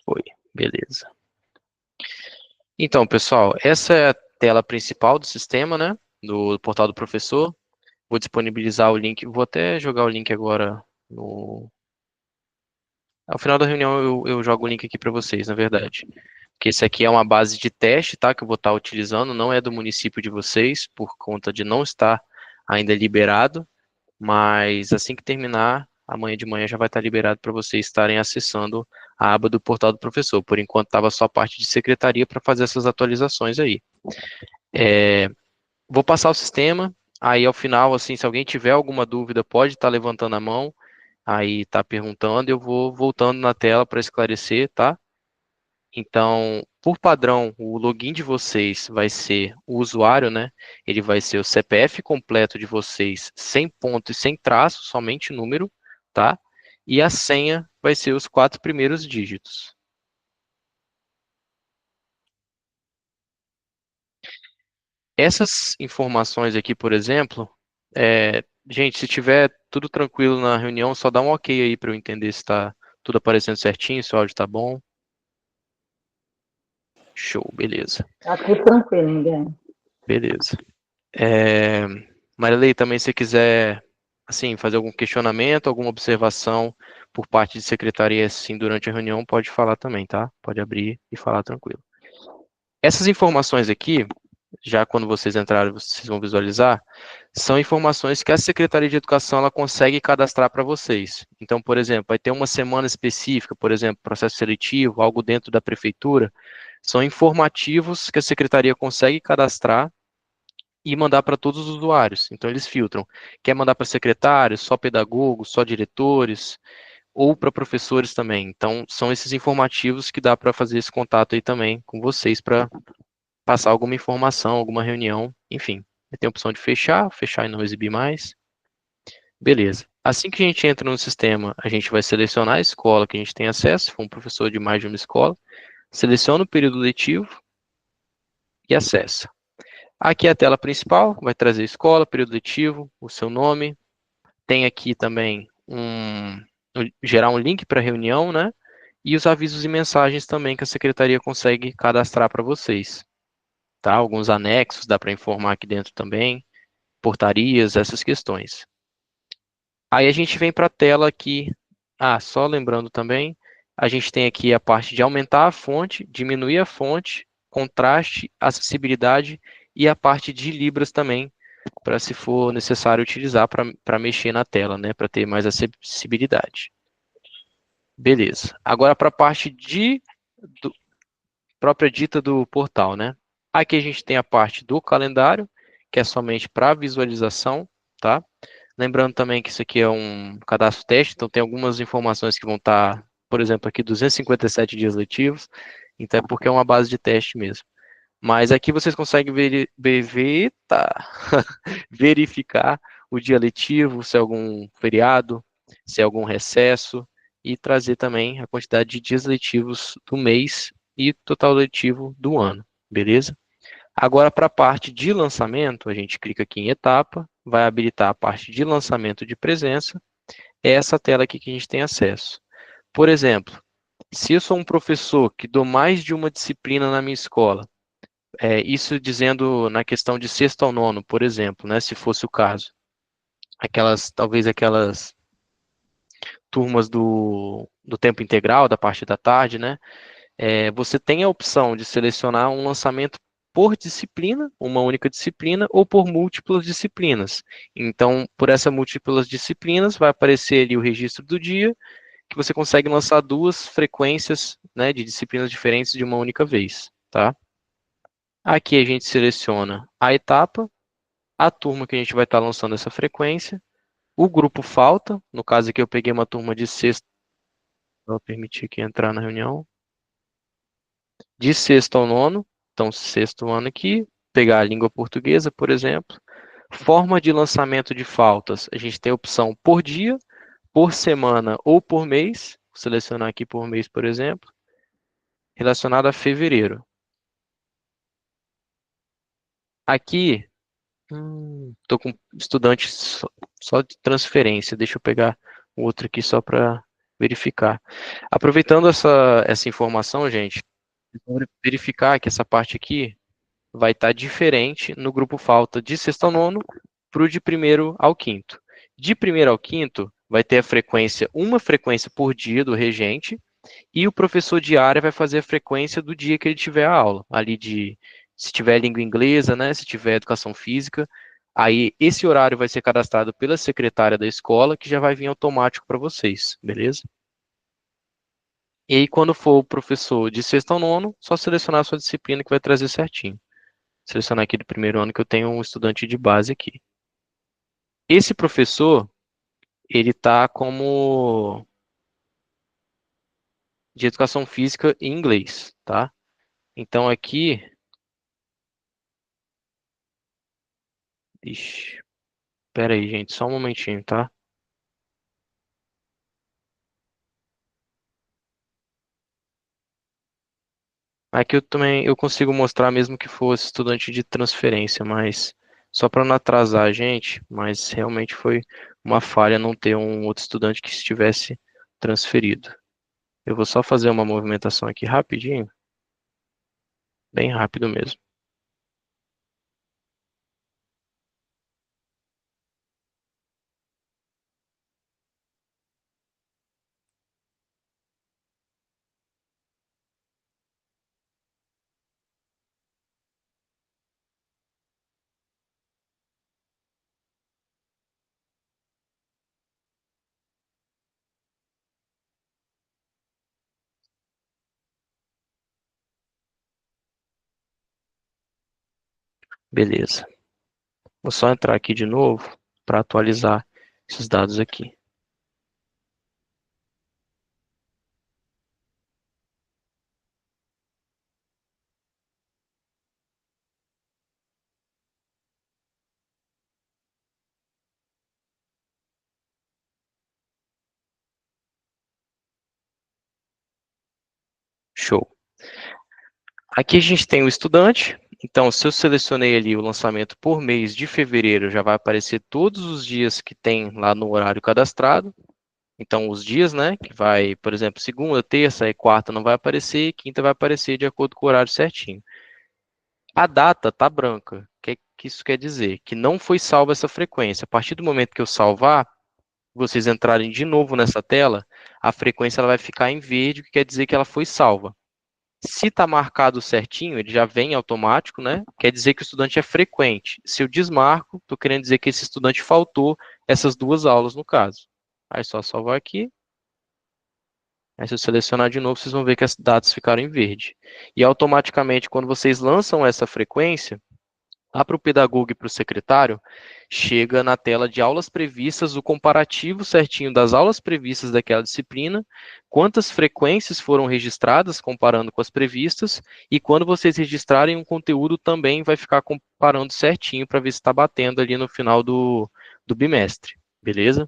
Foi, beleza. Então, pessoal, essa é a tela principal do sistema, né? Do portal do professor. Vou disponibilizar o link, vou até jogar o link agora no... Ao final da reunião eu jogo o link aqui para vocês, na verdade. Porque esse aqui é uma base de teste, tá? Que eu vou estar utilizando, não é do município de vocês, por conta de não estar ainda liberado, mas assim que terminar, amanhã de manhã já vai estar liberado para vocês estarem acessando a aba do portal do professor. Por enquanto estava só a parte de secretaria para fazer essas atualizações aí. Vou passar o sistema, aí ao final, assim, se alguém tiver alguma dúvida, pode estar levantando a mão, aí tá perguntando, eu vou voltando na tela para esclarecer, tá? Então, por padrão, o login de vocês vai ser o usuário, né? Ele vai ser o CPF completo de vocês, sem ponto e sem traço, somente número, tá? E a senha vai ser os 4 primeiros dígitos. Essas informações aqui, por exemplo, gente, se tiver tudo tranquilo na reunião, só dá um ok aí para eu entender se está tudo aparecendo certinho, se o áudio está bom. Show, beleza. Tá tudo tranquilo, ninguém. Beleza. É, Marilei, também se quiser, assim, fazer algum questionamento, alguma observação por parte de secretaria, assim, durante a reunião, pode falar também, tá? Pode abrir e falar tranquilo. Essas informações aqui, já quando vocês entrarem, vocês vão visualizar, são informações que a Secretaria de Educação ela consegue cadastrar para vocês. Então, por exemplo, vai ter uma semana específica, por exemplo, processo seletivo, algo dentro da prefeitura, são informativos que a Secretaria consegue cadastrar e mandar para todos os usuários. Então, eles filtram. Quer mandar para secretários, só pedagogos, só diretores, ou para professores também. Então, são esses informativos que dá para fazer esse contato aí também com vocês para passar alguma informação, alguma reunião, enfim. Tem a opção de fechar, fechar e não exibir mais. Beleza. Assim que a gente entra no sistema, a gente vai selecionar a escola que a gente tem acesso, se for um professor de mais de uma escola, seleciona o período letivo e acessa. Aqui é a tela principal, vai trazer a escola, período letivo, o seu nome. Tem aqui também gerar um link para a reunião, né? E os avisos e mensagens também que a secretaria consegue cadastrar para vocês. Tá? Alguns anexos dá para informar aqui dentro também, portarias, essas questões. Aí a gente vem para a tela aqui. Só lembrando também, a gente tem aqui a parte de aumentar a fonte, diminuir a fonte, contraste, acessibilidade e a parte de libras também, para se for necessário utilizar para mexer na tela, né, para ter mais acessibilidade. Beleza. Agora para a parte própria dita do portal, né? Aqui a gente tem a parte do calendário, que é somente para visualização, tá? Lembrando também que isso aqui é um cadastro teste, então tem algumas informações que vão estar, por exemplo, aqui 257 dias letivos, então é porque é uma base de teste mesmo. Mas aqui vocês conseguem verificar o dia letivo, se é algum feriado, se é algum recesso, e trazer também a quantidade de dias letivos do mês e total letivo do ano, beleza? Agora, para a parte de lançamento, a gente clica aqui em etapa, vai habilitar a parte de lançamento de presença, é essa tela aqui que a gente tem acesso. Por exemplo, se eu sou um professor que dou mais de uma disciplina na minha escola, isso dizendo na questão de sexto ao nono, por exemplo, né, se fosse o caso, talvez aquelas turmas do tempo integral, da parte da tarde, né, você tem a opção de selecionar um lançamento por disciplina, uma única disciplina, ou por múltiplas disciplinas. Então, por essas múltiplas disciplinas, vai aparecer ali o registro do dia, que você consegue lançar duas frequências, né, de disciplinas diferentes de uma única vez, tá? Aqui a gente seleciona a etapa, a turma que a gente vai estar lançando essa frequência, o grupo falta, no caso aqui eu peguei uma turma de sexto, vou permitir aqui entrar na reunião, de sexto ao nono, então sexto ano aqui, pegar a língua portuguesa, por exemplo. Forma de lançamento de faltas, a gente tem a opção por dia, por semana ou por mês, vou selecionar aqui por mês, por exemplo, relacionado a fevereiro. Aqui, estou com estudantes só de transferência, deixa eu pegar o outro aqui só para verificar. Aproveitando essa informação, gente, vamos verificar que essa parte aqui vai estar diferente no grupo falta de sexto ao nono para o de primeiro ao quinto. De primeiro ao quinto, vai ter a frequência, uma frequência por dia do regente, e o professor de área vai fazer a frequência do dia que ele tiver a aula. Ali se tiver língua inglesa, né, se tiver educação física, aí esse horário vai ser cadastrado pela secretária da escola, que já vai vir automático para vocês, beleza? E aí, quando for o professor de sexto ao nono, só selecionar a sua disciplina que vai trazer certinho. Selecionar aqui do primeiro ano que eu tenho um estudante de base aqui. Esse professor, ele está como de educação física e inglês, tá? Então aqui, ixi, pera aí, gente, só um momentinho, tá? Aqui eu consigo mostrar mesmo que fosse estudante de transferência, mas só para não atrasar a gente, mas realmente foi uma falha não ter um outro estudante que estivesse transferido. Eu vou só fazer uma movimentação aqui rapidinho, bem rápido mesmo. Beleza. Vou só entrar aqui de novo para atualizar esses dados aqui. Show. Aqui a gente tem o estudante. Então, se eu selecionei ali o lançamento por mês de fevereiro, já vai aparecer todos os dias que tem lá no horário cadastrado. Então, os dias, né, que vai, por exemplo, segunda, terça e quarta não vai aparecer, quinta vai aparecer de acordo com o horário certinho. A data tá branca. O que isso quer dizer? Que não foi salva essa frequência. A partir do momento que eu salvar, vocês entrarem de novo nessa tela, a frequência ela vai ficar em verde, o que quer dizer que ela foi salva. Se está marcado certinho, ele já vem automático, né? Quer dizer que o estudante é frequente. Se eu desmarco, estou querendo dizer que esse estudante faltou essas duas aulas, no caso. Aí só salvar aqui. Aí se eu selecionar de novo, vocês vão ver que as datas ficaram em verde. E automaticamente, quando vocês lançam essa frequência, lá para o pedagogo e para o secretário, chega na tela de aulas previstas, o comparativo certinho das aulas previstas daquela disciplina, quantas frequências foram registradas, comparando com as previstas, e quando vocês registrarem um conteúdo, também vai ficar comparando certinho para ver se está batendo ali no final do bimestre, beleza?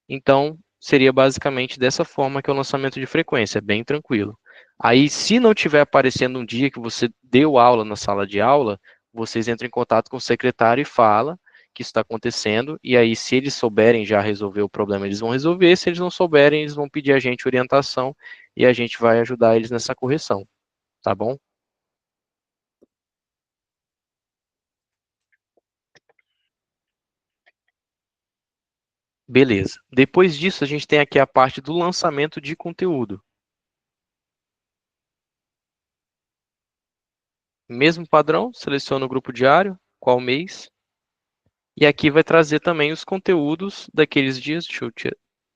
Então, seria basicamente dessa forma que é o lançamento de frequência, bem tranquilo. Aí, se não estiver aparecendo um dia que você deu aula na sala de aula, vocês entram em contato com o secretário e fala que isso está acontecendo, e aí, se eles souberem já resolver o problema, eles vão resolver, se eles não souberem, eles vão pedir a gente orientação, e a gente vai ajudar eles nessa correção, tá bom? Beleza. Depois disso, a gente tem aqui a parte do lançamento de conteúdo. Mesmo padrão, seleciona o grupo diário, qual mês, e aqui vai trazer também os conteúdos daqueles dias. Deixa eu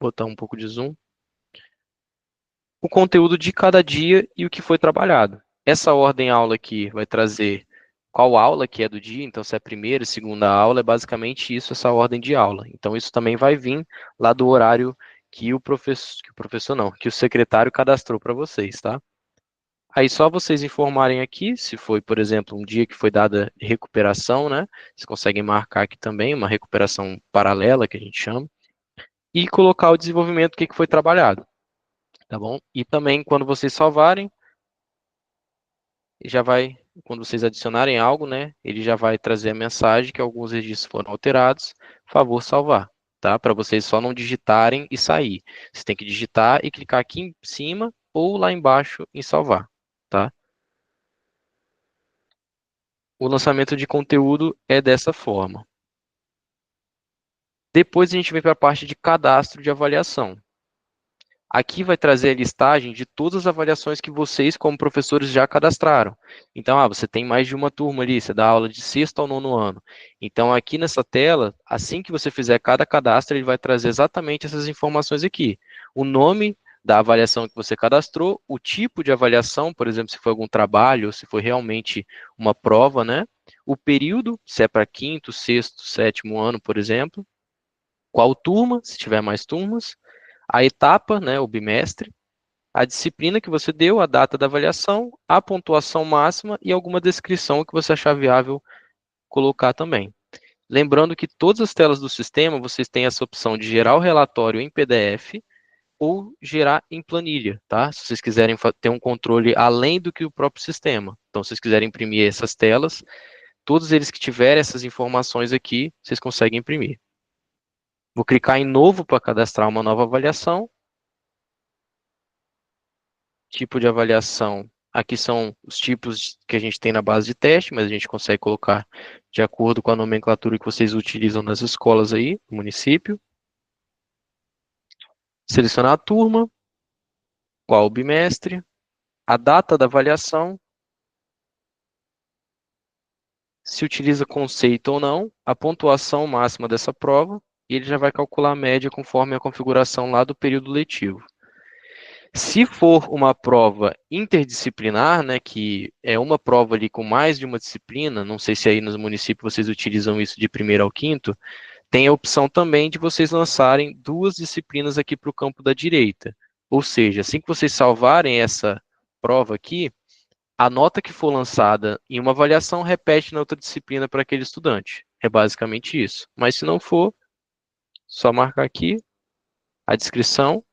botar um pouco de zoom. O conteúdo de cada dia e o que foi trabalhado. Essa ordem aula aqui vai trazer qual aula que é do dia. Então, se é a primeira e segunda aula, é basicamente isso, essa ordem de aula. Então, isso também vai vir lá do horário que o professor não, que o secretário cadastrou para vocês, tá? Aí só vocês informarem aqui, se foi, por exemplo, um dia que foi dada recuperação, né? Vocês conseguem marcar aqui também, uma recuperação paralela, que a gente chama, e colocar o desenvolvimento, o que foi trabalhado, tá bom? E também, quando vocês salvarem, já vai, quando vocês adicionarem algo, né? Ele já vai trazer a mensagem que alguns registros foram alterados, favor salvar. tá? Para vocês só não digitarem e sair. Você tem que digitar e clicar aqui em cima ou lá embaixo em salvar, tá? O lançamento de conteúdo é dessa forma. Depois a gente vem para a parte de cadastro de avaliação. Aqui vai trazer a listagem de todas as avaliações que vocês, como professores, já cadastraram. Então, você tem mais de uma turma ali, você dá aula de sexto ao nono ano. Então, aqui nessa tela, assim que você fizer cada cadastro, ele vai trazer exatamente essas informações aqui. O nome da avaliação que você cadastrou, o tipo de avaliação, por exemplo, se foi algum trabalho, ou se foi realmente uma prova, né? O período, se é para quinto, sexto, sétimo ano, por exemplo. Qual turma, se tiver mais turmas, a etapa, né, o bimestre, a disciplina que você deu, a data da avaliação, a pontuação máxima e alguma descrição que você achar viável colocar também. Lembrando que todas as telas do sistema, vocês têm essa opção de gerar o relatório em PDF ou gerar em planilha, tá? Se vocês quiserem ter um controle além do que o próprio sistema. Então, se vocês quiserem imprimir essas telas, todos eles que tiverem essas informações aqui, vocês conseguem imprimir. Vou clicar em novo para cadastrar uma nova avaliação. Tipo de avaliação. Aqui são os tipos que a gente tem na base de teste, mas a gente consegue colocar de acordo com a nomenclatura que vocês utilizam nas escolas aí, no município. Selecionar a turma, qual o bimestre, a data da avaliação, se utiliza conceito ou não, a pontuação máxima dessa prova, e ele já vai calcular a média conforme a configuração lá do período letivo. Se for uma prova interdisciplinar, né, que é uma prova ali com mais de uma disciplina, não sei se aí nos municípios vocês utilizam isso de primeiro ao quinto, tem a opção também de vocês lançarem duas disciplinas aqui para o campo da direita. Ou seja, assim que vocês salvarem essa prova aqui, a nota que for lançada em uma avaliação repete na outra disciplina para aquele estudante. É basicamente isso. Mas se não for, só marcar aqui a descrição.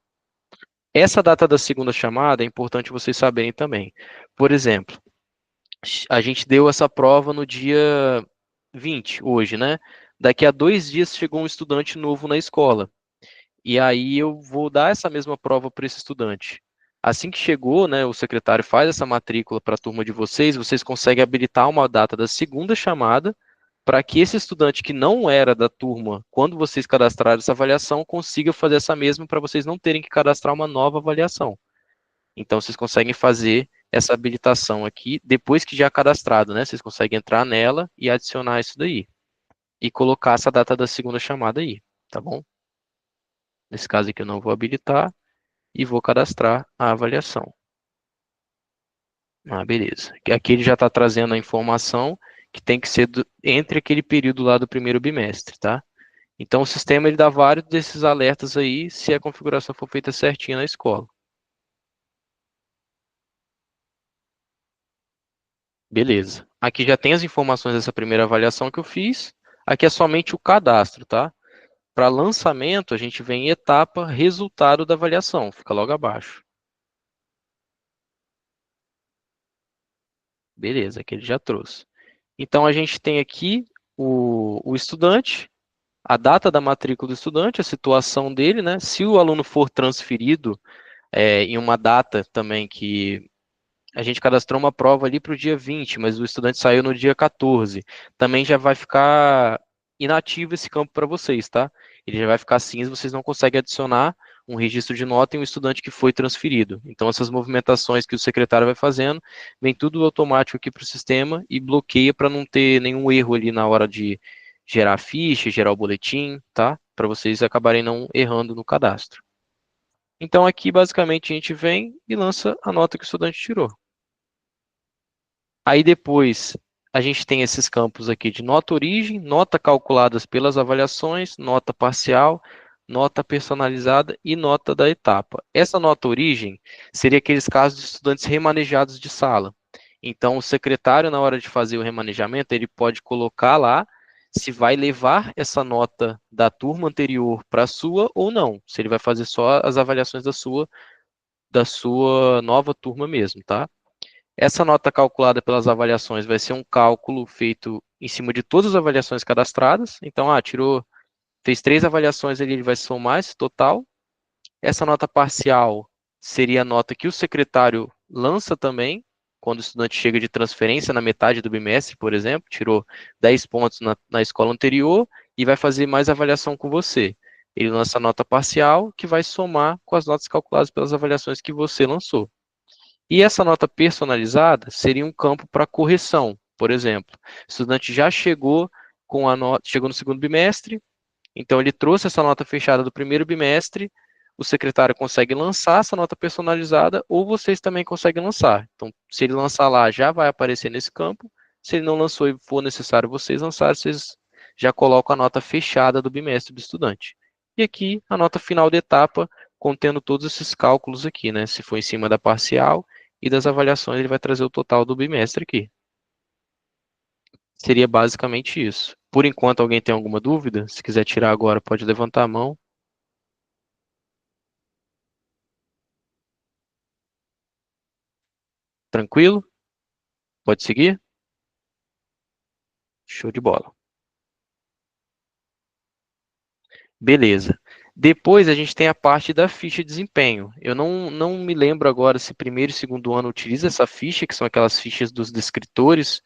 Essa data da segunda chamada é importante vocês saberem também. Por exemplo, a gente deu essa prova no dia 20, hoje, né? Daqui a 2 dias chegou um estudante novo na escola. E aí eu vou dar essa mesma prova para esse estudante. Assim que chegou, né, o secretário faz essa matrícula para a turma de vocês, vocês conseguem habilitar uma data da segunda chamada para que esse estudante que não era da turma, quando vocês cadastraram essa avaliação, consiga fazer essa mesma para vocês não terem que cadastrar uma nova avaliação. Então, vocês conseguem fazer essa habilitação aqui depois que já cadastrado, né? Vocês conseguem entrar nela e adicionar isso daí. E colocar essa data da segunda chamada aí, tá bom? Nesse caso aqui eu não vou habilitar e vou cadastrar a avaliação. Beleza. Aqui ele já está trazendo a informação que tem que ser entre aquele período lá do primeiro bimestre, tá? Então o sistema ele dá vários desses alertas aí se a configuração for feita certinha na escola. Beleza. Aqui já tem as informações dessa primeira avaliação que eu fiz. Aqui é somente o cadastro, tá? Para lançamento, a gente vem em etapa resultado da avaliação. Fica logo abaixo. Beleza, aqui ele já trouxe. Então, a gente tem aqui o estudante, a data da matrícula do estudante, a situação dele, né? Se o aluno for transferido em uma data também que a gente cadastrou uma prova ali para o dia 20, mas o estudante saiu no dia 14. Também já vai ficar inativo esse campo para vocês, tá? Ele já vai ficar cinza, vocês não conseguem adicionar um registro de nota em um estudante que foi transferido. Então, essas movimentações que o secretário vai fazendo, vem tudo automático aqui para o sistema e bloqueia para não ter nenhum erro ali na hora de gerar a ficha, gerar o boletim, tá? Para vocês acabarem não errando no cadastro. Então, aqui, basicamente, a gente vem e lança a nota que o estudante tirou. Aí depois a gente tem esses campos aqui de nota origem, nota calculadas pelas avaliações, nota parcial, nota personalizada e nota da etapa. Essa nota origem seria aqueles casos de estudantes remanejados de sala. Então, o secretário, na hora de fazer o remanejamento, ele pode colocar lá se vai levar essa nota da turma anterior para a sua ou não. Se ele vai fazer só as avaliações da sua nova turma mesmo, tá? Essa nota calculada pelas avaliações vai ser um cálculo feito em cima de todas as avaliações cadastradas. Então, tirou fez 3 avaliações ali, ele vai somar esse total. Essa nota parcial seria a nota que o secretário lança também, quando o estudante chega de transferência na metade do bimestre, por exemplo, tirou 10 pontos na escola anterior e vai fazer mais avaliação com você. Ele lança a nota parcial, que vai somar com as notas calculadas pelas avaliações que você lançou. E essa nota personalizada seria um campo para correção. Por exemplo, o estudante já chegou com a nota, chegou no segundo bimestre, então ele trouxe essa nota fechada do primeiro bimestre, o secretário consegue lançar essa nota personalizada ou vocês também conseguem lançar. Então, se ele lançar lá, já vai aparecer nesse campo. Se ele não lançou e for necessário vocês lançarem, vocês já colocam a nota fechada do bimestre do estudante. E aqui a nota final da etapa, contendo todos esses cálculos aqui, né? Se for em cima da parcial e das avaliações, ele vai trazer o total do bimestre aqui. Seria basicamente isso. Por enquanto, alguém tem alguma dúvida? Se quiser tirar agora, pode levantar a mão. Tranquilo? Pode seguir? Show de bola. Beleza. Depois a gente tem a parte da ficha de desempenho. Eu não me lembro agora se primeiro e segundo ano utiliza essa ficha, que são aquelas fichas dos descritores.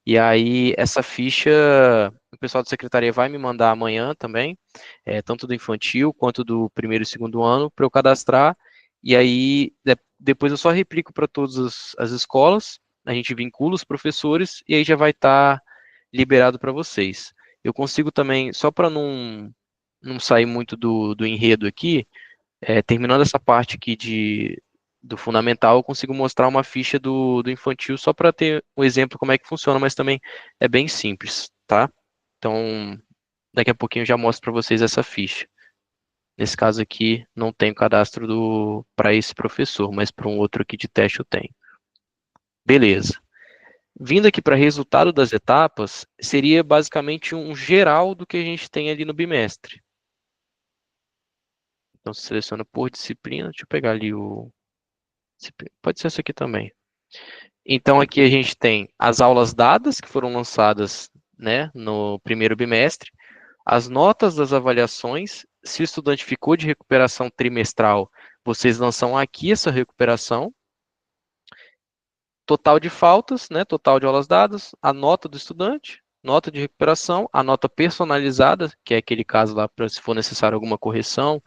E aí, essa ficha, o pessoal da secretaria vai me mandar amanhã também, tanto do infantil quanto do primeiro e segundo ano, para eu cadastrar. E aí, depois eu só replico para todas as escolas, a gente vincula os professores e aí já vai estar liberado para vocês. Eu consigo também, só para não sair muito do enredo aqui, terminando essa parte aqui do fundamental, eu consigo mostrar uma ficha do infantil só para ter um exemplo como é que funciona, mas também é bem simples, tá? Então, daqui a pouquinho eu já mostro para vocês essa ficha. Nesse caso aqui, não tem cadastro para esse professor, mas para um outro aqui de teste eu tenho. Beleza. Vindo aqui para resultado das etapas, seria basicamente um geral do que a gente tem ali no bimestre. Então, se seleciona por disciplina, deixa eu pegar ali o... Pode ser essa aqui também. Então, aqui a gente tem as aulas dadas, que foram lançadas, né, no primeiro bimestre, as notas das avaliações, se o estudante ficou de recuperação trimestral, vocês lançam aqui essa recuperação, total de faltas, né, total de aulas dadas, a nota do estudante, nota de recuperação, a nota personalizada, que é aquele caso lá para se for necessário alguma correção,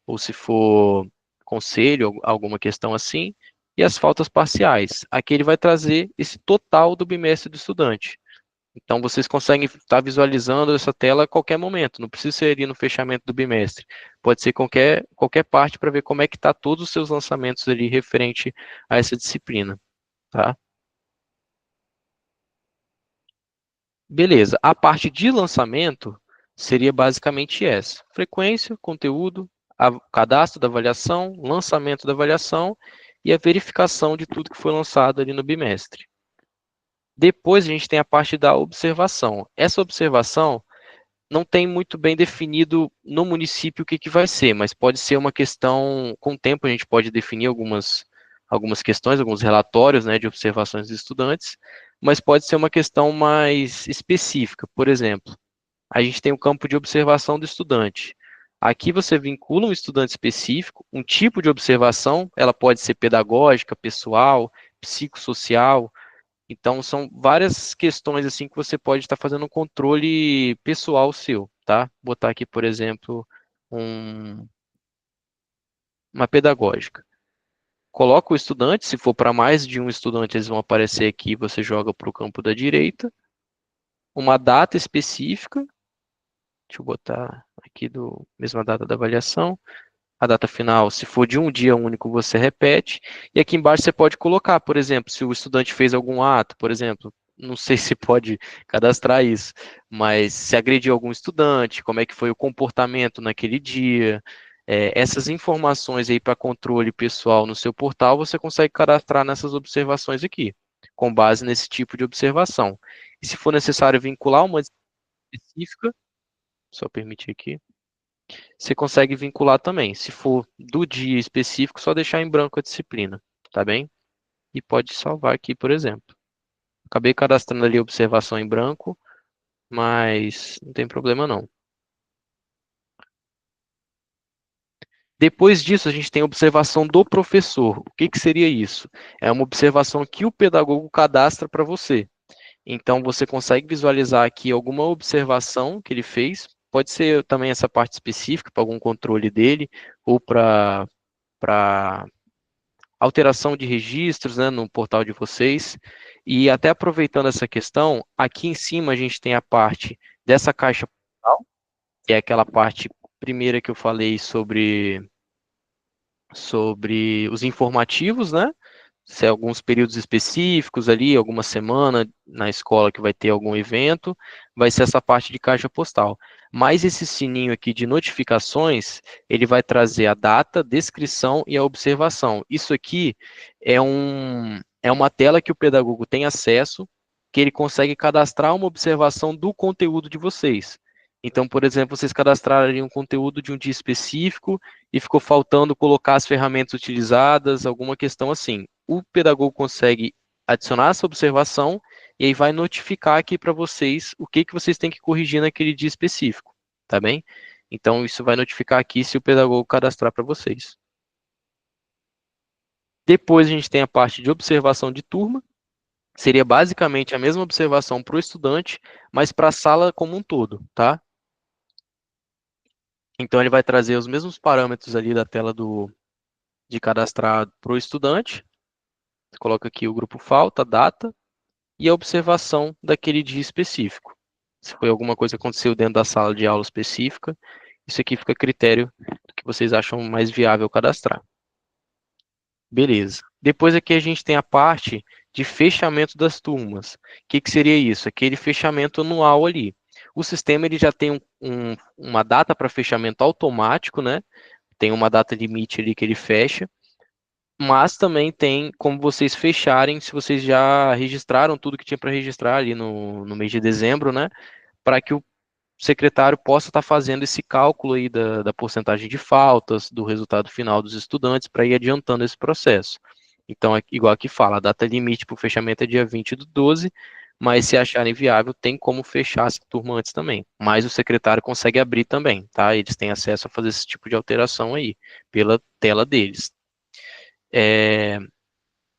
ou se for conselho, alguma questão assim, e as faltas parciais. Aqui ele vai trazer esse total do bimestre do estudante. Então, vocês conseguem estar visualizando essa tela a qualquer momento, não precisa ser ali no fechamento do bimestre. Pode ser qualquer parte para ver como é que está todos os seus lançamentos ali referente a essa disciplina, tá? Beleza, a parte de lançamento seria basicamente essa: frequência, conteúdo, cadastro da avaliação, lançamento da avaliação e a verificação de tudo que foi lançado ali no bimestre. Depois a gente tem a parte da observação. Essa observação não tem muito bem definido no município o que vai ser, mas pode ser uma questão, com o tempo a gente pode definir algumas questões, alguns relatórios, né, de observações dos estudantes, mas pode ser uma questão mais específica. Por exemplo, a gente tem o campo de observação do estudante. Aqui você vincula um estudante específico, um tipo de observação, ela pode ser pedagógica, pessoal, psicossocial. Então, são várias questões assim que você pode estar fazendo um controle pessoal seu, tá? Vou botar aqui, por exemplo, um- uma pedagógica. Coloca o estudante, se for para mais de um estudante, eles vão aparecer aqui, você joga para o campo da direita. Uma data específica, deixa eu botar aqui mesma data da avaliação. A data final, se for de um dia único, você repete. E aqui embaixo você pode colocar, por exemplo, se o estudante fez algum ato, por exemplo, não sei se pode cadastrar isso, mas se agrediu algum estudante, como é que foi o comportamento naquele dia. Essas informações aí para controle pessoal no seu portal, você consegue cadastrar nessas observações aqui, com base nesse tipo de observação. E se for necessário vincular uma específica, só permitir aqui. Você consegue vincular também. Se for do dia específico, só deixar em branco a disciplina, tá bem? E pode salvar aqui, por exemplo. Acabei cadastrando ali a observação em branco, mas não tem problema não. Depois disso, a gente tem a observação do professor. O que seria isso? É uma observação que o pedagogo cadastra para você. Então, você consegue visualizar aqui alguma observação que ele fez. Pode ser também essa parte específica para algum controle dele, ou para alteração de registros, né, no portal de vocês. E até aproveitando essa questão, aqui em cima a gente tem a parte dessa caixa postal, que é aquela parte primeira que eu falei sobre os informativos, né? Se é alguns períodos específicos ali, alguma semana na escola que vai ter algum evento, vai ser essa parte de caixa postal. Mas esse sininho aqui de notificações, ele vai trazer a data, descrição e a observação. Isso aqui é uma tela que o pedagogo tem acesso, que ele consegue cadastrar uma observação do conteúdo de vocês. Então, por exemplo, vocês cadastraram ali um conteúdo de um dia específico e ficou faltando colocar as ferramentas utilizadas, alguma questão assim. O pedagogo consegue adicionar essa observação e aí vai notificar aqui para vocês o que vocês têm que corrigir naquele dia específico, tá bem? Então, isso vai notificar aqui se o pedagogo cadastrar para vocês. Depois a gente tem a parte de observação de turma, seria basicamente a mesma observação para o estudante, mas para a sala como um todo, tá? Então, ele vai trazer os mesmos parâmetros ali da tela de cadastrar para o estudante. Você coloca aqui o grupo falta, a data e a observação daquele dia específico. Se foi alguma coisa que aconteceu dentro da sala de aula específica, isso aqui fica a critério do que vocês acham mais viável cadastrar. Beleza. Depois aqui a gente tem a parte de fechamento das turmas. O que seria isso? Aquele fechamento anual ali. O sistema ele já tem uma data para fechamento automático, né? Tem uma data limite ali que ele fecha, mas também tem como vocês fecharem se vocês já registraram tudo que tinha para registrar ali no mês de dezembro, né? Para que o secretário possa estar fazendo esse cálculo aí da porcentagem de faltas, do resultado final dos estudantes, para ir adiantando esse processo. Então, igual aqui fala, a data limite para o fechamento é dia 20/12, mas se acharem viável, tem como fechar essa turma antes também. Mas o secretário consegue abrir também, tá? Eles têm acesso a fazer esse tipo de alteração aí, pela tela deles.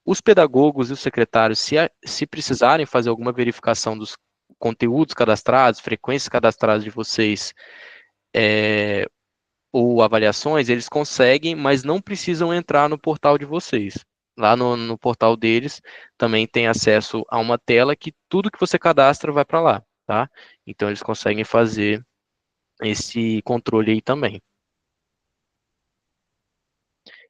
Os pedagogos e os secretários, se precisarem fazer alguma verificação dos conteúdos cadastrados, frequências cadastradas de vocês, ou avaliações, eles conseguem, mas não precisam entrar no portal de vocês. Lá no portal deles também tem acesso a uma tela que tudo que você cadastra vai para lá, tá? Então eles conseguem fazer esse controle aí também.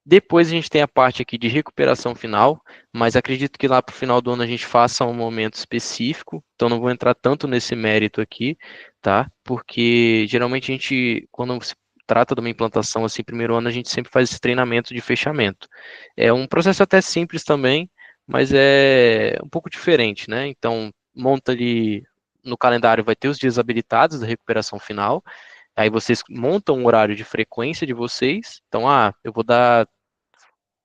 Depois a gente tem a parte aqui de recuperação final, mas acredito que lá para o final do ano a gente faça um momento específico, então não vou entrar tanto nesse mérito aqui, tá? Porque geralmente a gente, quando se trata de uma implantação assim, primeiro ano, a gente sempre faz esse treinamento de fechamento. É um processo até simples também, mas é um pouco diferente, né? Então, monta ali no calendário, vai ter os dias habilitados da recuperação final, aí vocês montam um horário de frequência de vocês, então, eu vou dar,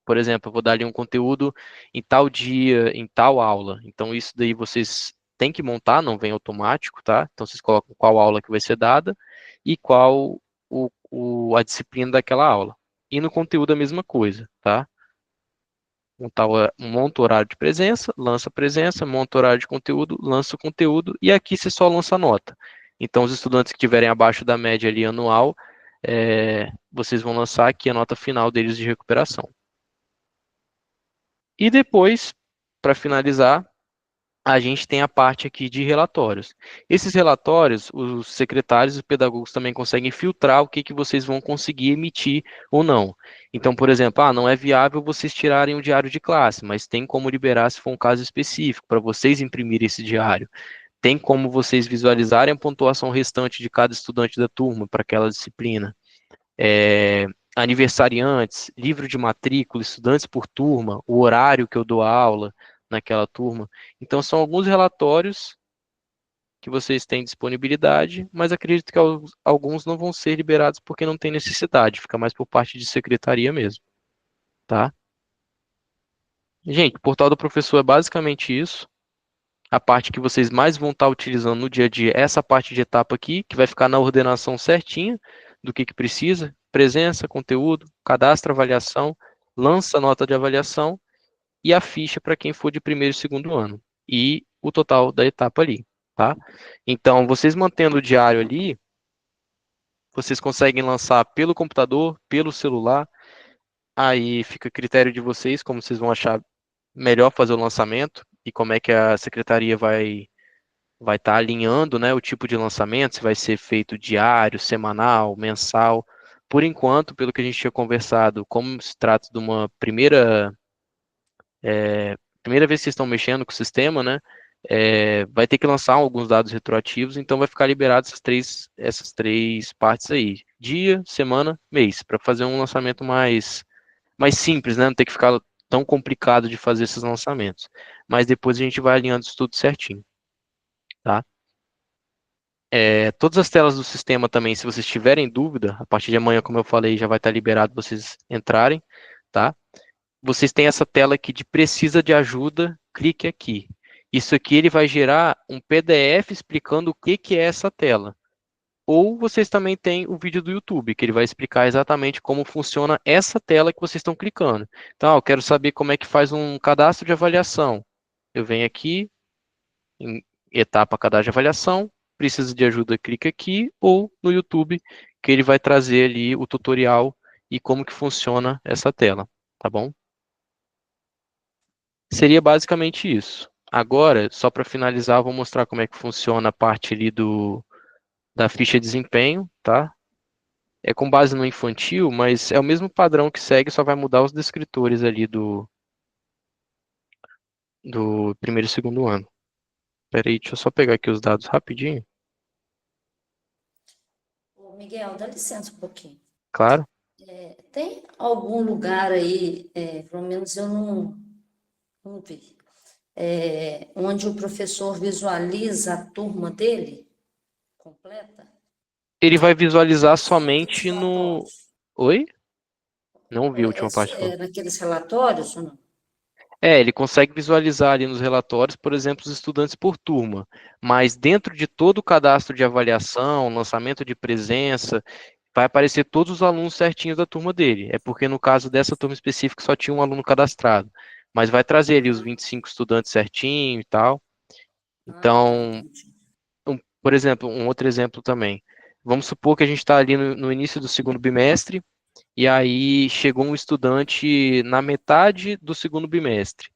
por exemplo, eu vou dar ali um conteúdo em tal dia, em tal aula. Então, isso daí vocês têm que montar, não vem automático, tá? Então, vocês colocam qual aula que vai ser dada e qual a disciplina daquela aula. E no conteúdo a mesma coisa, tá? Monta o horário de presença, monta o horário de conteúdo, lança o conteúdo, e aqui você só lança a nota. Então, os estudantes que estiverem abaixo da média ali anual, vocês vão lançar aqui a nota final deles de recuperação. E depois, para finalizar, a gente tem a parte aqui de relatórios. Esses relatórios, os secretários e pedagogos também conseguem filtrar o que vocês vão conseguir emitir ou não. Então, por exemplo, não é viável vocês tirarem o diário de classe, mas tem como liberar se for um caso específico, para vocês imprimirem esse diário. Tem como vocês visualizarem a pontuação restante de cada estudante da turma para aquela disciplina. Aniversariantes, livro de matrícula, estudantes por turma, o horário que eu dou aula naquela turma. Então, são alguns relatórios que vocês têm disponibilidade, mas acredito que alguns não vão ser liberados porque não tem necessidade, fica mais por parte de secretaria mesmo, tá? Gente, o portal do professor é basicamente isso. A parte que vocês mais vão estar utilizando no dia a dia é essa parte de etapa aqui, que vai ficar na ordenação certinha do que precisa. presença, conteúdo, cadastra avaliação, lança nota de avaliação e a ficha para quem for de primeiro e segundo ano. E o total da etapa ali, tá? Então, vocês mantendo o diário ali, vocês conseguem lançar pelo computador, pelo celular, aí fica a critério de vocês, como vocês vão achar melhor fazer o lançamento e como é que a secretaria vai estar alinhando, né, o tipo de lançamento, se vai ser feito diário, semanal, mensal. Por enquanto, pelo que a gente tinha conversado, como se trata de uma primeira vez que vocês estão mexendo com o sistema, né, vai ter que lançar alguns dados retroativos, então vai ficar liberado essas três partes aí, dia, semana, mês, para fazer um lançamento mais simples, né, não ter que ficar tão complicado de fazer esses lançamentos. Mas depois a gente vai alinhando isso tudo certinho, tá? Todas as telas do sistema também, se vocês tiverem dúvida, a partir de amanhã, como eu falei, já vai estar liberado vocês entrarem, tá? Vocês têm essa tela aqui de precisa de ajuda, clique aqui. Isso aqui ele vai gerar um PDF explicando o que que é essa tela. Ou vocês também têm o vídeo do YouTube, que ele vai explicar exatamente como funciona essa tela que vocês estão clicando. Então, eu quero saber como é que faz um cadastro de avaliação. Eu venho aqui, em etapa cadastro de avaliação, precisa de ajuda, clica aqui, ou no YouTube, que ele vai trazer ali o tutorial e como que funciona essa tela, tá bom? Seria basicamente isso. Agora, só para finalizar, eu vou mostrar como é que funciona a parte ali da ficha de desempenho, tá? É com base no infantil, mas é o mesmo padrão que segue, só vai mudar os descritores ali do primeiro e segundo ano. Peraí, deixa eu só pegar aqui os dados rapidinho. Ô, Miguel, dá licença um pouquinho. Claro. Tem algum lugar aí, pelo menos eu não vi, onde o professor visualiza a turma dele completa? Ele vai visualizar Naqueles somente no... relatórios. Oi? Não vi a última parte. Naqueles relatórios ou não? Ele consegue visualizar ali nos relatórios, por exemplo, os estudantes por turma, mas dentro de todo o cadastro de avaliação, lançamento de presença, vai aparecer todos os alunos certinhos da turma dele. É porque no caso dessa turma específica só tinha um aluno cadastrado, mas vai trazer ali os 25 estudantes certinho e tal. Ah, tá, Então, entendi. por exemplo, um outro exemplo também. Vamos supor que a gente está ali no início do segundo bimestre, e aí chegou um estudante na metade do segundo bimestre.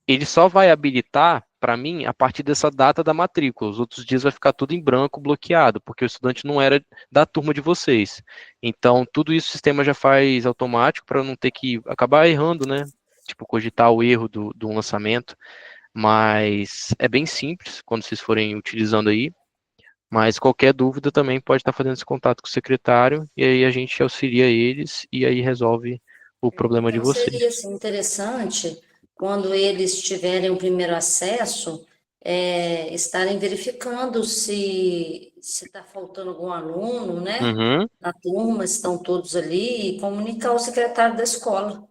Ele só vai habilitar para mim a partir dessa data da matrícula. Os outros dias vai ficar tudo em branco, bloqueado, porque o estudante não era da turma de vocês. Então, tudo isso o sistema já faz automático para não ter que acabar errando, né? Tipo, cogitar o erro do lançamento. Mas é bem simples quando vocês forem utilizando aí. Mas qualquer dúvida também pode estar fazendo esse contato com o secretário e aí a gente auxilia eles e aí resolve o problema de Então, seria vocês. assim, interessante, quando eles tiverem o primeiro acesso, estarem verificando se está faltando algum aluno, né? Uhum, Na turma, se estão todos ali, e comunicar ao secretário da escola, com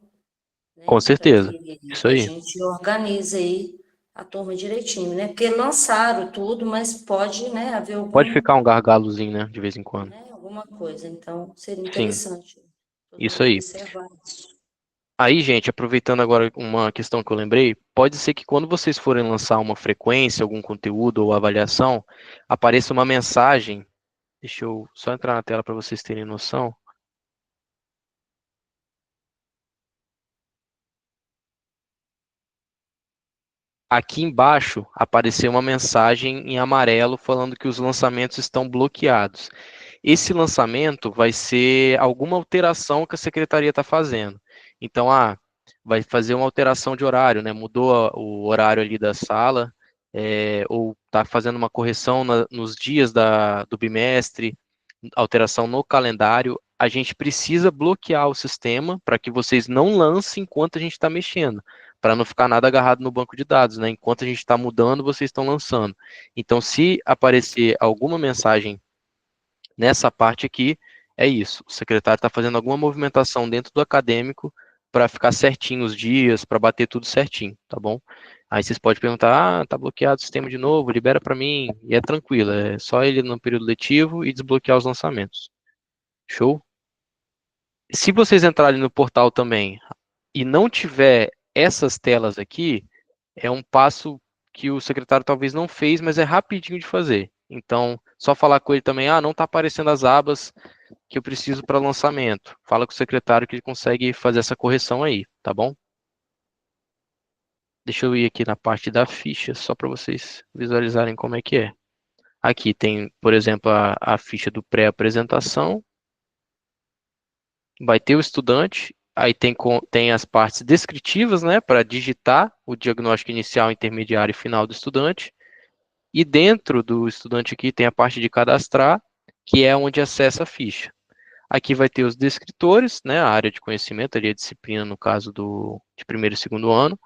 né? Para certeza. que Isso a aí. gente organize aí a turma direitinho, né? Porque lançaram tudo, mas pode, né, haver Pode ficar um gargalozinho, né, de vez em quando. alguma coisa. Então, seria Sim, interessante todo isso mundo aí. observar isso. Aí, gente, aproveitando agora uma questão que eu lembrei, pode ser que quando vocês forem lançar uma frequência, algum conteúdo ou avaliação, apareça uma mensagem. Deixa eu só entrar na tela para vocês terem noção. Aqui embaixo apareceu uma mensagem em amarelo falando que os lançamentos estão bloqueados. Esse lançamento vai ser alguma alteração que a secretaria está fazendo. Então, vai fazer uma alteração de horário, né? Mudou o horário ali da sala, ou está fazendo uma correção nos dias do bimestre, alteração no calendário. A gente precisa bloquear o sistema para que vocês não lancem enquanto a gente está mexendo, para não ficar nada agarrado no banco de dados, né? Enquanto a gente está mudando, vocês estão lançando. Então, se aparecer alguma mensagem nessa parte aqui, é isso. O secretário está fazendo alguma movimentação dentro do acadêmico para ficar certinho os dias, para bater tudo certinho, tá bom? Aí vocês podem perguntar, tá bloqueado o sistema de novo, libera para mim, e é tranquilo, é só ele no período letivo e desbloquear os lançamentos. Show? Se vocês entrarem no portal também e não tiver essas telas aqui, é um passo que o secretário talvez não fez, mas é rapidinho de fazer. Então, só falar com ele também, não está aparecendo as abas que eu preciso para lançamento. Fala com o secretário que ele consegue fazer essa correção aí, tá bom? Deixa eu ir aqui na parte da ficha, só para vocês visualizarem como é que é. Aqui tem, por exemplo, a ficha do pré-apresentação. Vai ter o estudante, aí tem as partes descritivas, né, para digitar o diagnóstico inicial, intermediário e final do estudante. E dentro do estudante aqui tem a parte de cadastrar, que é onde acessa a ficha. Aqui vai ter os descritores, né, a área de conhecimento, ali a disciplina no caso de primeiro e segundo ano,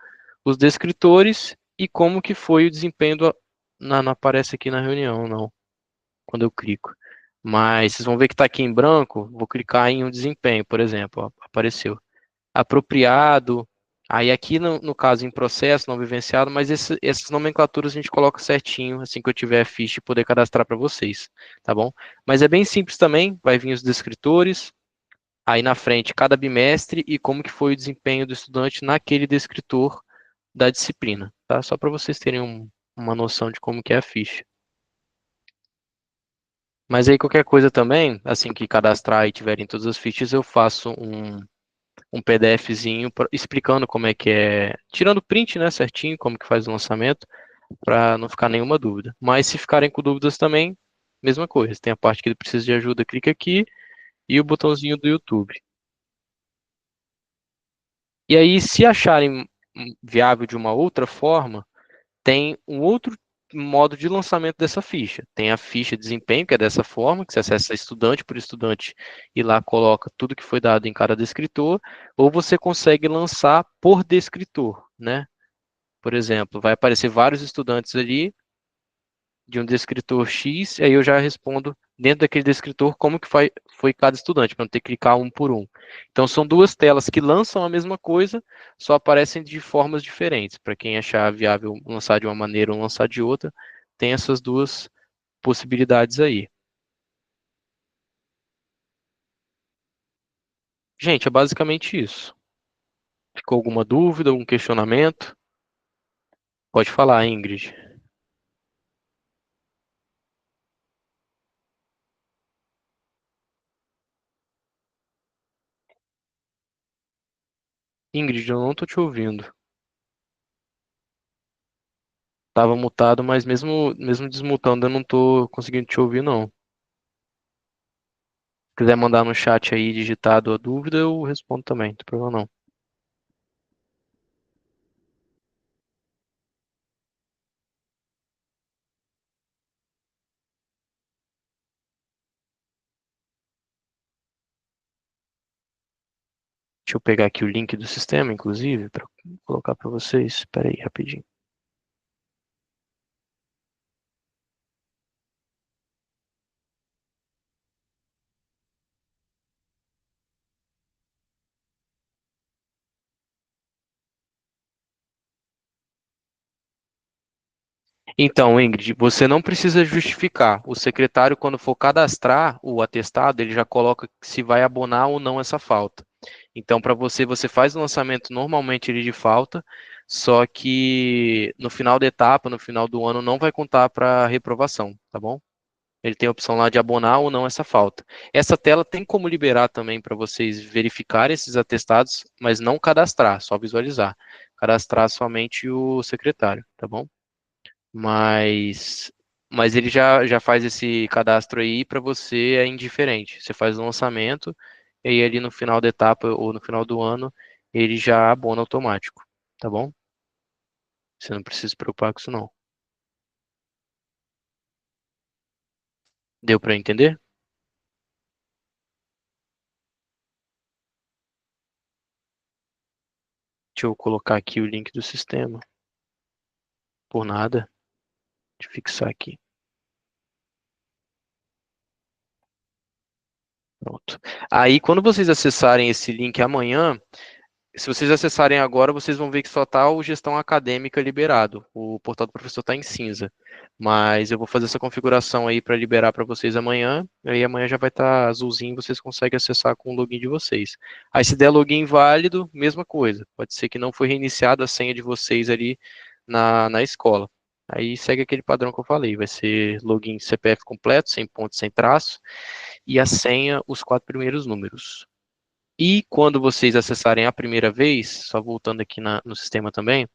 os descritores e como que foi o desempenho não aparece aqui na reunião, não, quando eu clico. Mas vocês vão ver que está aqui em branco, vou clicar em um desempenho, por exemplo, ó, apareceu. Apropriado, aí aqui no caso em processo, não vivenciado, mas essas nomenclaturas a gente coloca certinho, assim que eu tiver a ficha e poder cadastrar para vocês, tá bom? Mas é bem simples também, vai vir os descritores, aí na frente cada bimestre e como que foi o desempenho do estudante naquele descritor da disciplina, tá? Só para vocês terem uma noção de como que é a ficha. Mas aí qualquer coisa também, assim que cadastrar e tiverem todas as fichas, eu faço um PDFzinho explicando como é que é, tirando print, né, certinho, como que faz o lançamento, para não ficar nenhuma dúvida. Mas se ficarem com dúvidas também, mesma coisa. Tem a parte que ele precisa de ajuda, clica aqui, e o botãozinho do YouTube. E aí, se acharem viável de uma outra forma, tem um outro modo de lançamento dessa ficha. Tem a ficha de desempenho, que é dessa forma, que você acessa estudante por estudante e lá coloca tudo que foi dado em cada descritor, ou você consegue lançar por descritor, né? Por exemplo, vai aparecer vários estudantes ali de um descritor X, e aí eu já respondo dentro daquele descritor como que foi cada estudante, para não ter que clicar um por um. Então são duas telas que lançam a mesma coisa, só aparecem de formas diferentes. Para quem achar viável lançar de uma maneira ou lançar de outra, tem essas duas possibilidades aí. Gente, é basicamente isso. Ficou alguma dúvida, algum questionamento? Pode falar, Ingrid. Ingrid, eu não estou te ouvindo. Tava mutado, mas mesmo desmutando, eu não tô conseguindo te ouvir, não. Se quiser mandar no chat aí digitado a dúvida, eu respondo também, não tem problema não. Deixa eu pegar aqui o link do sistema, inclusive, para colocar para vocês. Espera aí, rapidinho. Então, Ingrid, você não precisa justificar. O secretário, quando for cadastrar o atestado, ele já coloca se vai abonar ou não essa falta. Então, para você, você faz o lançamento normalmente ele de falta, só que no final da etapa, no final do ano, não vai contar para reprovação, tá bom? Ele tem a opção lá de abonar ou não essa falta. Essa tela tem como liberar também para vocês verificarem esses atestados, mas não cadastrar, só visualizar. Cadastrar somente o secretário, tá bom? Mas, mas ele já faz esse cadastro aí para você é indiferente. Você faz o lançamento e aí ali no final da etapa ou no final do ano ele já abona automático, tá bom? Você não precisa se preocupar com isso não. Deu para entender? Deixa eu colocar aqui o link do sistema. Por nada, de fixar aqui. Pronto. Aí, quando vocês acessarem esse link amanhã, se vocês acessarem agora, vocês vão ver que só está o gestão acadêmica liberado. O portal do professor está em cinza. Mas eu vou fazer essa configuração aí para liberar para vocês amanhã. Aí amanhã já vai estar azulzinho, vocês conseguem acessar com o login de vocês. Aí se der login válido, mesma coisa. Pode ser que não foi reiniciada a senha de vocês ali na escola. Aí segue aquele padrão que eu falei. Vai ser login CPF completo, sem ponto, sem traço. E a senha, os 4 primeiros números. E quando vocês acessarem a primeira vez, só voltando aqui no sistema também,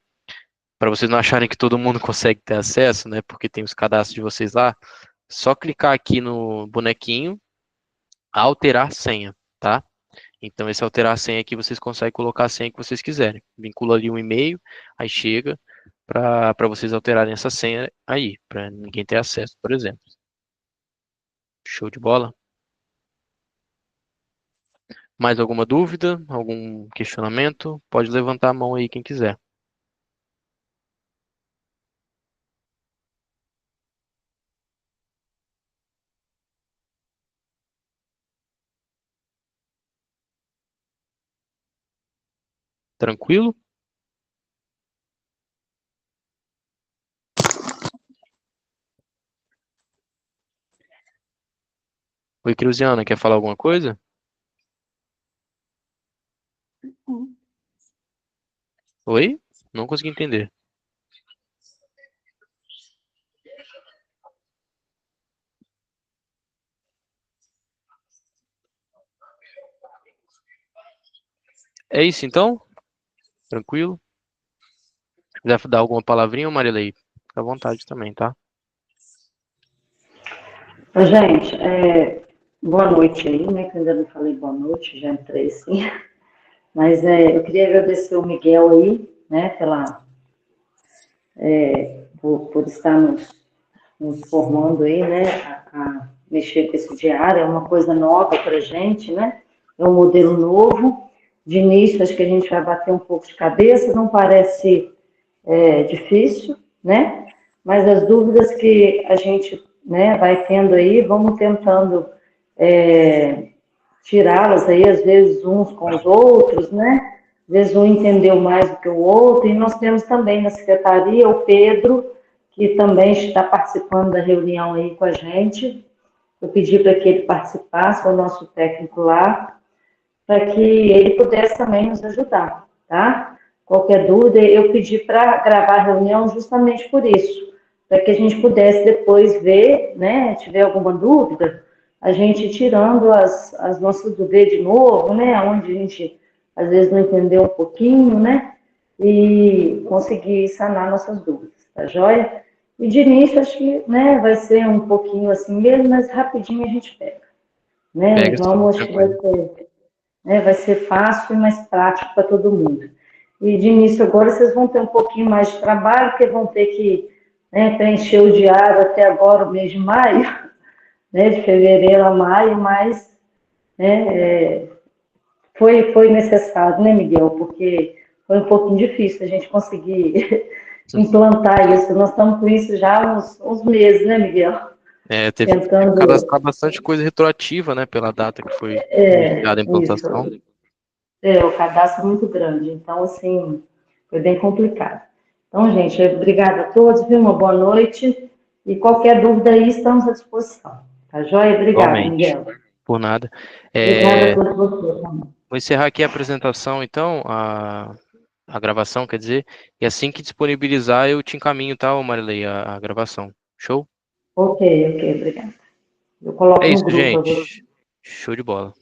para vocês não acharem que todo mundo consegue ter acesso, né? Porque tem os cadastros de vocês lá, só clicar aqui no bonequinho, alterar senha, tá? Então esse alterar senha aqui vocês conseguem colocar a senha que vocês quiserem. Vincula ali um e-mail, aí chega para vocês alterarem essa senha aí, para ninguém ter acesso, por exemplo. Show de bola? Mais alguma dúvida? Algum questionamento? Pode levantar a mão aí quem quiser. Tranquilo? Oi, Cruziana, quer falar alguma coisa? Oi? Não consegui entender. É isso então? Tranquilo? Se quiser dar alguma palavrinha, Marilei, fica à vontade também, tá? Ô, gente, boa noite aí, né? Que eu ainda não falei boa noite, já entrei sim. Mas eu queria agradecer o Miguel aí, né, por estar nos formando aí, né, a mexer com esse diário, é uma coisa nova para a gente, né? É um modelo novo. De início, acho que a gente vai bater um pouco de cabeça, não parece difícil, né? Mas as dúvidas que a gente, né, vai tendo aí, vamos tentando tirá-las aí, às vezes uns com os outros, né? Às vezes um entendeu mais do que o outro, e nós temos também na secretaria o Pedro, que também está participando da reunião aí com a gente. Eu pedi para que ele participasse, o nosso técnico lá, para que ele pudesse também nos ajudar, tá? Qualquer dúvida, eu pedi para gravar a reunião justamente por isso, para que a gente pudesse depois ver, né, tiver alguma dúvida, a gente tirando as nossas dúvidas de novo, né, onde a gente às vezes não entendeu um pouquinho, né, e conseguir sanar nossas dúvidas, tá joia? E de início, acho que, né, vai ser um pouquinho assim mesmo, mas rapidinho a gente pega, né, Pega e sim, vamos, acho que tranquilo. vai ser fácil e mais prático para todo mundo. E de início agora vocês vão ter um pouquinho mais de trabalho, porque vão ter que, né, preencher o diário até agora, o mês de maio, né, de fevereiro a maio, mas né, foi necessário, né, Miguel? Porque foi um pouquinho difícil a gente conseguir implantar isso. Nós estamos com isso já há uns meses, né, Miguel? Teve que Tentando, cadastrar bastante coisa retroativa, né, pela data que foi iniciada a implantação. isso, o cadastro é muito grande, então, assim, foi bem complicado. Então, gente, obrigada a todos, viu? Uma boa noite. E qualquer dúvida aí, estamos à disposição. Tá joia? Obrigada, Igualmente, Miguel. por nada. Obrigada É, a todos vocês também. vou encerrar aqui a apresentação, então, a gravação, quer dizer, e assim que disponibilizar, eu te encaminho, tá, ô Marilei, a gravação. Show? Ok, obrigada. Eu É coloco no isso, grupo agora. gente. Show de bola.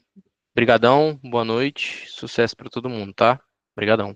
Obrigadão, boa noite, sucesso para todo mundo, tá? Obrigadão.